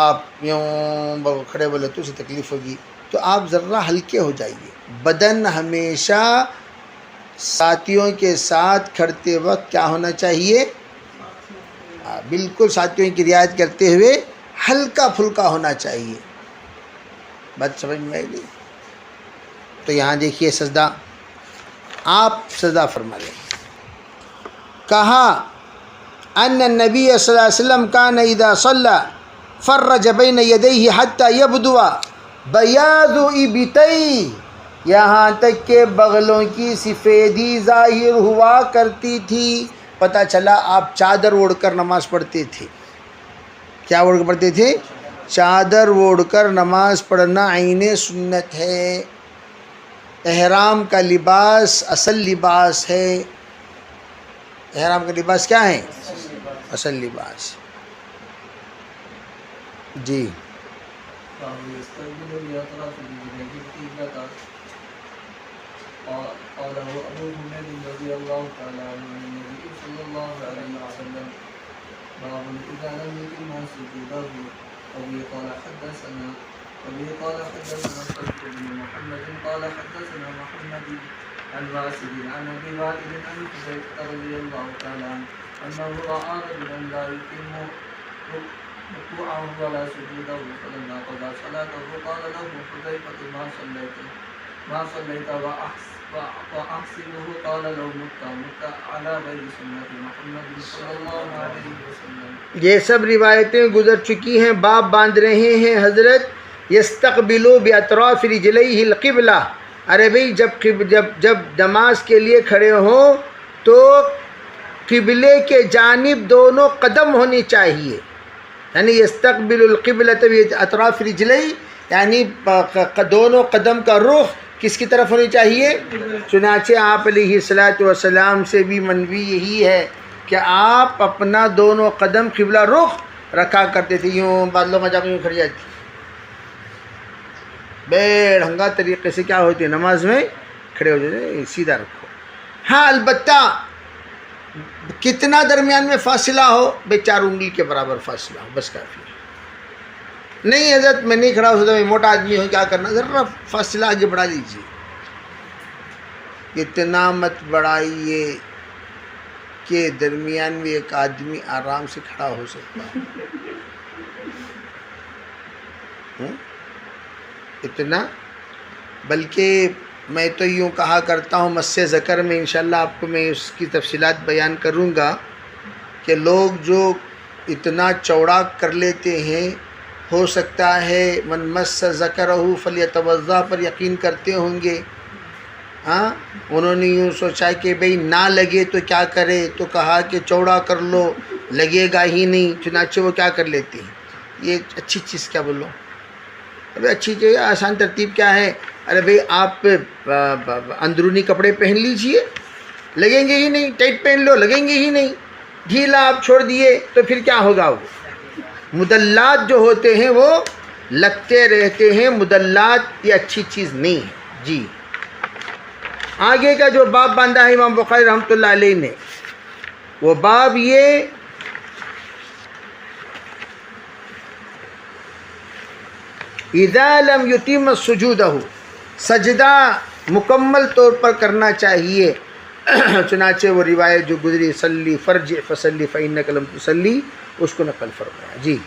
آپ یوں کھڑے بولے تو اسے تکلیف ہوگی، تو آپ ذرا ہلکے ہو جائیے. بدن ہمیشہ ساتھیوں کے ساتھ کھڑتے وقت کیا ہونا چاہیے؟ بالکل ساتھیوں کی رعایت کرتے ہوئے ہلکا پھلکا ہونا چاہیے. بات سمجھ میں آئی نہیں؟ تو یہاں دیکھیے سجدہ، آپ سجدہ فرما لیں. کہا ان النبی صلی اللہ علیہ وسلم کان اذا صلی فرج بین یدیہ حتی یبدو بیاض ابطیہ، یہاں تک کہ بغلوں کی سفیدی ظاہر ہوا کرتی تھی. پتہ چلا آپ چادر اوڑھ کر نماز پڑھتے تھے. کیا اوڑھ کر پڑھتے تھے؟ چادر اوڑھ کر نماز پڑھنا عین سنت ہے. احرام کا لباس اصل لباس ہے. احرام کا لباس کیا ہے؟ اصل لباس. جی قاله أبو حميد رضي الله تعالى عنه عن النبي صلى الله عليه وسلم باب إذا لم يتم سجوده. وبه قال حدثنا صدق بن محمد قال حدثنا محمد عن راشد عن أبي وائل عن حذيفة رضي الله تعالى عنه أنه رأى رجلا لا يتم ركوعه ولا سجوده فلما قضى صلاته قال له حذيفة ما صليت وأحسبه قال لو مت على غير سنة محمد صلى الله عليه وسلم. یہ سب روایتیں گزر چکی ہیں. باب باندھ رہے ہیں حضرت یستقبلوا باطراف رجلیہ القبلہ. ارے بھئی جب نماز کے لیے کھڑے ہوں تو قبلے کے جانب دونوں قدم ہونی چاہیے. یعنی یستقبل القبلۃ باطراف رجلیہ، یعنی دونوں قدم کا رخ کس کی طرف ہونی چاہیے؟ چنانچہ آپ علیہ الصلوۃ والسلام سے بھی منوی یہی ہے کہ آپ اپنا دونوں قدم قبلہ رخ رکھا کرتے تھے. یوں بادلوں میں جا کے یوں کھڑی جاتی بے ڈھنگا طریقے سے کیا ہوتی ہے نماز میں کھڑے ہو جاتے، سیدھا رکھو. ہاں البتہ کتنا درمیان میں فاصلہ ہو؟ بھائی 4 انگلی کے برابر فاصلہ ہو، بس کافی ہے۔ نہیں حضرت میں نہیں کھڑا ہو سکتا، میں موٹا آدمی ہوں، کیا کرنا، ذرا فاصلہ آگے بڑھا لیجیے۔ اتنا مت بڑھائیے کہ درمیان میں ایک آدمی آرام سے کھڑا ہو سکتا ہے، اتنا۔ بلکہ میں تو یوں کہا کرتا ہوں، مس ذکر میں انشاءاللہ آپ کو میں اس کی تفصیلات بیان کروں گا کہ لوگ جو اتنا چوڑا کر لیتے ہیں، ہو سکتا ہے من مس ذکرہ فلیتوضا پر یقین کرتے ہوں گے، ہاں انہوں نے یوں سوچا کہ بھئی نہ لگے تو کیا کرے، تو کہا کہ چوڑا کر لو، لگے گا ہی نہیں، چنانچہ وہ کیا کر لیتے ہیں۔ یہ اچھی چیز کیا بولو، ابھی اچھی چیز آسان ترتیب کیا ہے، ارے بھئی آپ اندرونی کپڑے پہن لیجئے، لگیں گے ہی نہیں، ٹائٹ پہن لو، لگیں گے ہی نہیں، ڈھیلا آپ چھوڑ دیے تو پھر کیا ہوگا، وہ مدلات جو ہوتے ہیں وہ لگتے رہتے ہیں، مدلات یہ اچھی چیز نہیں ہے۔ جی آگے کا جو باب باندھا ہے امام بخاری رحمۃ اللہ علیہ نے، وہ باب یہ اذا لم یتم سجودہ، سجدہ مکمل طور پر کرنا چاہیے، چنانچہ وہ روایت جو گزری صلی فرجع فصلی فإنک لم تصلی، اس کو نقل فرمایا۔ جی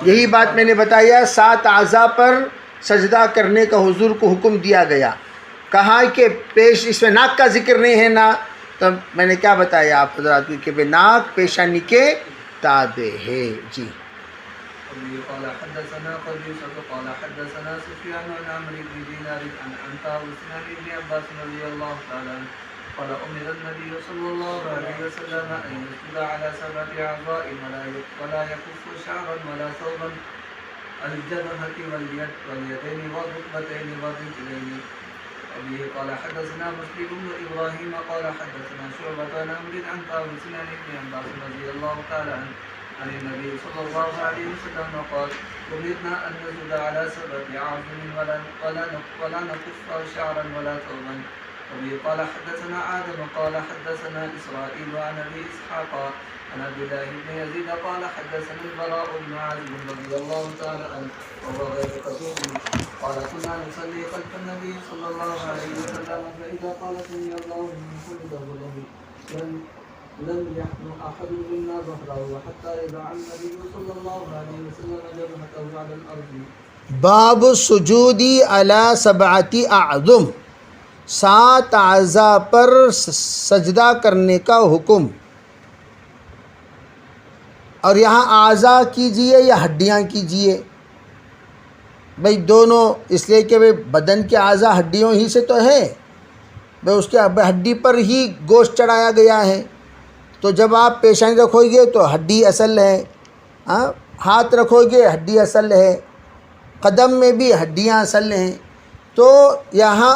یہی بات میں نے بتایا، 7 اعضاء پر سجدہ کرنے کا حضور کو حکم دیا گیا، کہا کہ پیش اس میں ناک کا ذکر نہیں ہے نا، تو میں نے کیا بتایا آپ حضرات کو کہ ناک پیشانی کے تابع ہے۔ جی قال حدثنا قبيصة قال حدثنا سفيان عن عمرو بن دينار عن طاووس عن ابن عباس رضي الله تعالى عنه قال أمر النبي صلى الله عليه وسلم أن يسجد على 7 أعضاء ولا يكف شعرا ولا ثوبا، الجبهة واليدين والركبتين والرجلين. وبه قال حدثنا مسلم بن إبراهيم قال حدثنا شعبة عن عمرو عن طاووس عن ابن عباس رضي الله تعالى عنه عن النبي صلى الله عليه وسلم قال أمرنا أن نسجد على 7 أعظم ولا نكف شعرا ولا ثوبا. وبه قال حدثنا آدم قال حدثنا إسرائيل عن أبي إسحاق عن عبد الله بن يزيد قال حدثنا البراء بن عازب رضي الله تعالى عنه وهو غير قصير قال كنا نصلي خلف النبي صلى الله عليه وسلم فإذا قال سمع الله لمن حمده لم يحن أحد منا ظهره حتى يضع النبي صلى الله عليه وسلم جبهته على الأرض۔ باب السجود علی 7 اعظم، 7 اعضاء پر سجدہ کرنے کا حکم۔ اور یہاں اعضاء کیجئے یا ہڈیاں کیجئے، بھئی دونوں، اس لیے کہ بھئی بدن کے اعضاء ہڈیوں ہی سے تو ہے، بھئی اس کے ہڈی پر ہی گوشت چڑھایا گیا ہے، تو جب آپ پیشانی رکھو گے تو ہڈی اصل ہے، ہاتھ رکھو گے ہڈی اصل ہے، قدم میں بھی ہڈیاں اصل ہیں، تو یہاں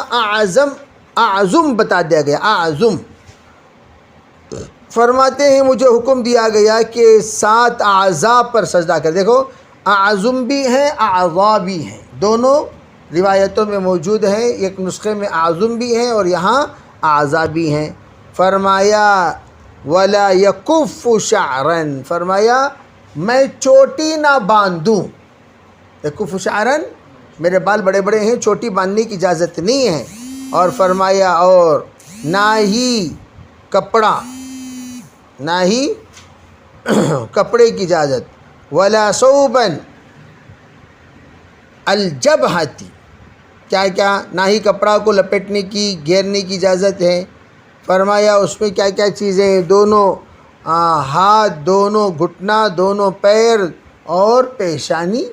اعظم بتا دیا گیا، اعظم۔ فرماتے ہیں مجھے حکم دیا گیا کہ 7 اعضاء پر سجدہ کر، دیکھو اعظم بھی ہیں اعضاء بھی ہیں، دونوں روایتوں میں موجود ہیں، ایک نسخے میں اعظم بھی ہیں اور یہاں اعضاء بھی ہیں۔ فرمایا ولا یکف شعرا، فرمایا میں چوٹی نہ باندھوں، یکف شعرا میرے بال بڑے بڑے ہیں، چوٹی باندھنے کی اجازت نہیں ہے، اور فرمایا اور نہ ہی کپڑا، نہ ہی کپڑے کی اجازت، ولا ثوبا الجبہتی، کیا کیا، نہ ہی کپڑا کو لپیٹنے کی گھیرنے کی اجازت ہے۔ فرمایا اس میں کیا کیا چیزیں ہیں، دونوں ہاتھ، دونوں گھٹنا، دونوں پیر اور پیشانی،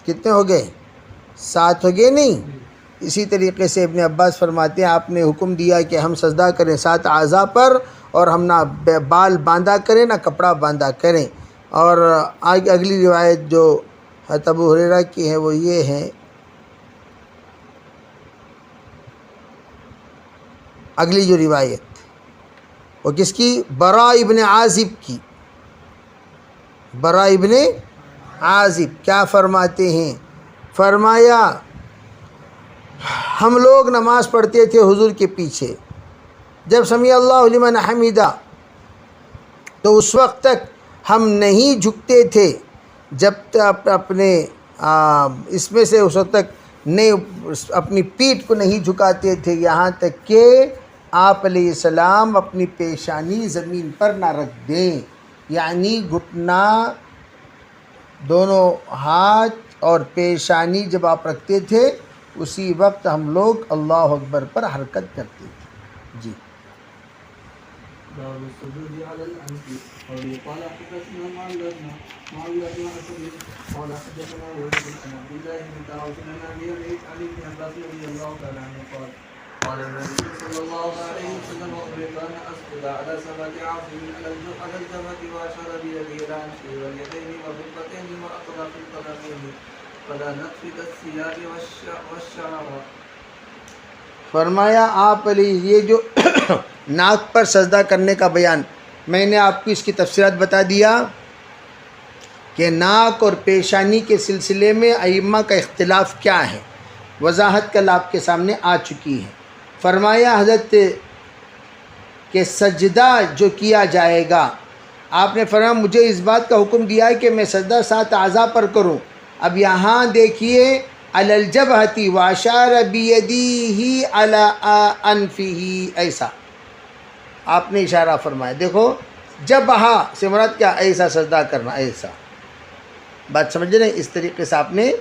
کتنے ہو گئے، 7 ہو گئے نہیں۔ اسی طریقے سے ابن عباس فرماتے ہیں آپ نے حکم دیا کہ ہم سجدہ کریں 7 اعضاء پر، اور ہم نہ بال باندھا کریں نہ کپڑا باندھا کریں۔ اور آگے اگلی روایت جو حضرت ابو ہریرہ کی ہے وہ یہ ہے، اگلی جو روایت وہ کس کی، براء ابن عازب کی، براء ابن عازب کیا فرماتے ہیں، فرمایا ہم لوگ نماز پڑھتے تھے حضور کے پیچھے، جب سمیع اللہ لمن حمیدہ تو اس وقت تک ہم نہیں جھکتے تھے، جب تک اپنے اس میں سے اس وقت تک نہیں اپنی پیٹھ کو نہیں جھکاتے تھے، یہاں تک کہ آپ علیہ السلام اپنی پیشانی زمین پر نہ رکھ دیں، یعنی گھٹنا، دونوں ہاتھ اور پیشانی جب آپ رکھتے تھے اسی وقت ہم لوگ اللہ اکبر پر حرکت کرتے تھے. جی باب السجود على الأنف وبه قال حدثنا معاوية بن أسد قال حدثنا ولد عن عبد الله بن داود بن أبي عن ابن عباس رضي الله تعالى عنه قال قال النبي صلى الله عليه وسلم أمرت أن أسجد على 7 عظم على الجبهة وأشار بيده إلى أنفه واليدين والركبتين وأطراف القدمين فلا نتفت الثياب والشعر. فرمایا آپ علیہ یہ جو ناک پر سجدہ کرنے کا بیان، میں نے آپ کو اس کی تفصیلات بتا دیا کہ ناک اور پیشانی کے سلسلے میں ائمہ کا اختلاف کیا ہے، وضاحت کل آپ کے سامنے آ چکی ہے. فرمایا حضرت کہ سجدہ جو کیا جائے گا، آپ نے فرمایا مجھے اس بات کا حکم دیا ہے کہ میں سجدہ 7 اعضاء پر کروں. اب یہاں دیکھیے علی الجبہتی واشار بیدیہ علی انفہ، ایسا آپ نے اشارہ فرمایا. دیکھو جبہہ سے مراد کیا، ایسا سجدہ کرنا، ایسا بات سمجھ رہے ہیں، اس طریقے سے آپ نے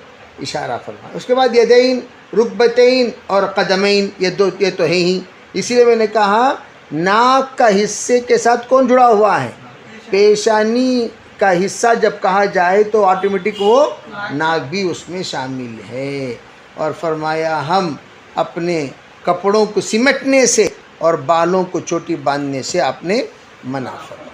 اشارہ فرمایا. اس کے بعد یدین، رکبتین اور قدمین، یہ تو ہے ہی. اسی لیے میں نے کہا ناک کا حصے کے ساتھ کون جڑا ہوا ہے، پیشانی کا حصہ جب کہا جائے تو آٹومیٹک وہ ناک بھی اس میں شامل ہے. اور فرمایا ہم اپنے کپڑوں کو سمیٹنے سے اور بالوں کو چوٹی باندھنے سے آپ نے منع فرمایا.